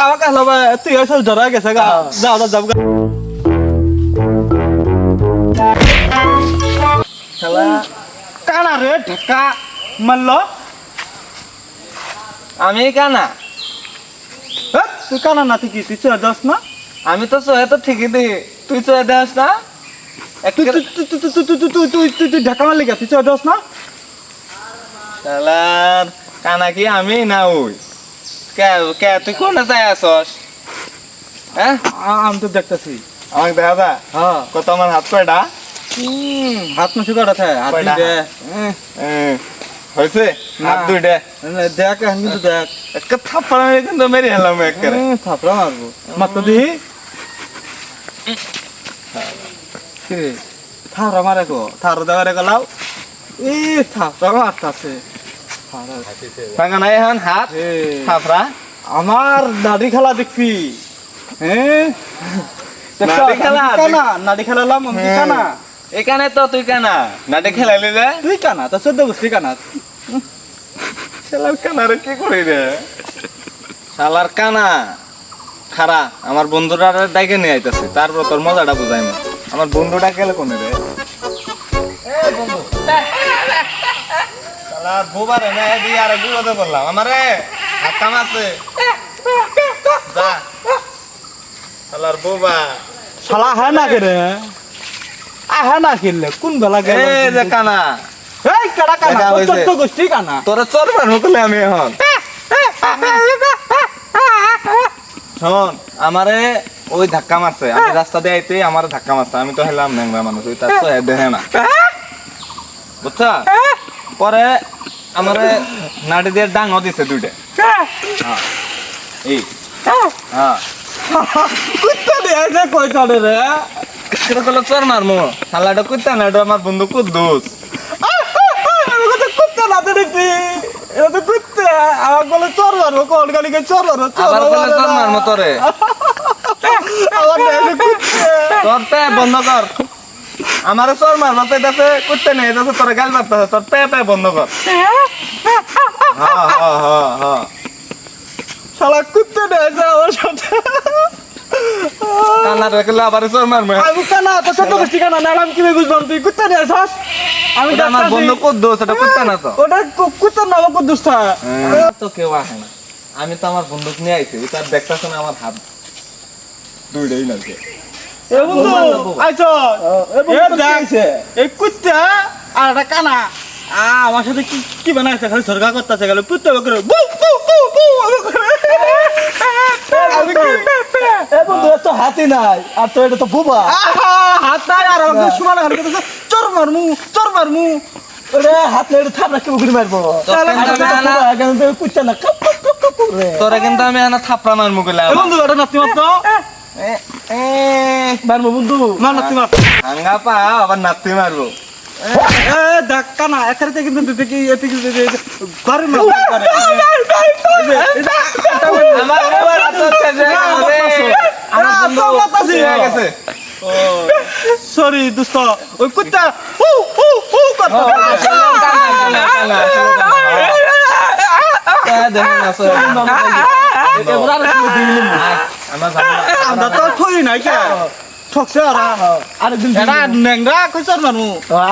আমাকে হলো তুই সব জড়া গেছে গা যাও যাব খেলা কানা রে ঢাকা মারল আমি কানা তুই কানা না তুই কি তুই চলে যাস না আমি তো সহে তো ঠিকই দিই তুই চলে দেস না তুই ঢাকা মারলি গা তুই চলে যাস না শালার কানা কি আমি না ওই কে কে তুই কোনে চাই আসস হ্যাঁ আমি তো দেখতেছি আমাকে দেখা দা হ্যাঁ কত আমার হাত কয়টা হাত মুছে কটা থাকে হাত কয়টা? দে হয়েছে হাত দুইটা দেখ কিন্তু দেখ একটা থাপ্পড় মেরে কিন্তু মেরে হেলাম একেবারে থাপড়া মারবো মারতো দিহি কিরে থাপড়া মারে গো থাপড়া দেওয়ারে গেলাও ই থাপড়া মারতাছে ভাঙা নাই এখন হাত থাপড়া আমার দাড়ি খেলা দেখবি হ্যাঁ নাড়ি খেলা? নাড়ি খেলালাম আমি কানা এখানে তো তুই কানা নাটে খেলাইলি রে তুই কানা তো 14 বছর কানা শালার কানারে কি করি রে শালার কানা খারা আমার বন্ধুরা ডাইকে নিয়ে আইতাছে তারপর তোর মজাটা বুঝাই না আমার বন্ধুটা গেলে কোনে রে বন্ধু শালার বোবারে না এদি আর বিপদে বললাম আমারে হাত কাম আছে যা শালার বোবা শালা হ্যাঁ না কে রে হ্যাঁ না খেললে কোন বেলা গেল এই যে কানা এই কারা কানা দেখা হয়েছে। 14 গোষ্ঠী কানা তোরা চরবার মুখলে আমি এখন শোন আমারে ওই ধাক্কা মারছে আমি রাস্তা দিয়ে আইতে আমার ধাক্কা মারছে আমি তো হেলাম ন্যাংরা মানুষ ওই তার তো দেখে না বুঝছা পরে আমারে নাড়ি দিয়ে ডাঙও দিছে দুইটা হ্যাঁ এই হ্যাঁ কুত্তা দেছে কই কানে রে সেটা কল চর মারমু শালাটা কুত্তা না এটা আমার বন্ধু কুদ্দুস আমি কত কুত্তা না দেখছি এটা তো কুত্তা আমার বলে চোর মারবো কোন গালিকে চোর মারবো আবার বলে চর মারমু তোরে আমার দেশে কুত্তা তোর পে বন্ধ কর আমারে চর মারবো তো এটাতে কুত্তা নেই এটাতে তোরে গাল মারতে তোর পে বন্ধ কর হ্যাঁ হ্যাঁ হ্যাঁ হ্যাঁ শালা কুত্তা দেছে আমার সাথে কান্না রেখে আবার চর মারমু আমি কানা তো ছোট গোষ্ঠী কানা না আমি কিভাবে বুঝলাম তুই কুত্তা দেছাস আমি এটা আমার বন্ধু কুদ্দুস এটা কুত্তা না তো ওটা কুত্তা নাম কুদ্দুস্তা তো কেউ আসে না আমি তো আমার বন্দুক নিয়ে আইছি ওই তার দেখতেছ না আমার হাত দুইটাই না এ বন্ধু আইছো এ দেখছে এই কুত্তা আর একটা কানা আমার সাথে কি কি বানাইছে খালি সরকার করতেছে গেল কুত্তা করে বু বু বু বু আমি এ বন্ধু এত হাতি নাই আর তো এটা তো বুবা হাত নাই আর আমাকে সমান খালি করতেছে চোর মারমু ওরে হাত নেড়ে থাপড়া কেউ ঘুরে মারবো কুচ্চা না কাপ কাপ কাপ কাপ রে তোরা কিন্তু আমি এনা থাপড়া মারমু কইলা এ বন্ধু এটা নাতি মাত্র মারবো বন্ধু না নাতি মাত্র হাঙ্গা পা আবার নাতি মারবো এ দেখ কানা এখানে কিন্তু দেখি এদিকে ঘরে মার আমার আবার হাত হচ্ছে যে আমার বন্ধু হয়ে গেছে সরি দোস্ত ওই কুত্তা হু হু হু করতে আমরা তো থই নাই কে ঠকছে আরেকদিন এটা নেংরা কইছর মানু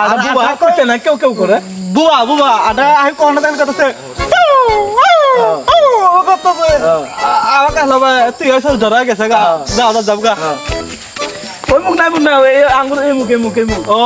আর বুবা করতে না কেউ কেউ করে বুবা আটা আই কোন দেন করতেছে আমাকে হলো তুই সব জড়া গেছে গা যাও যাব গা ওই মুখ নাই মুখ নাই ওই আঙ্গুর এই মুখে মুখ ও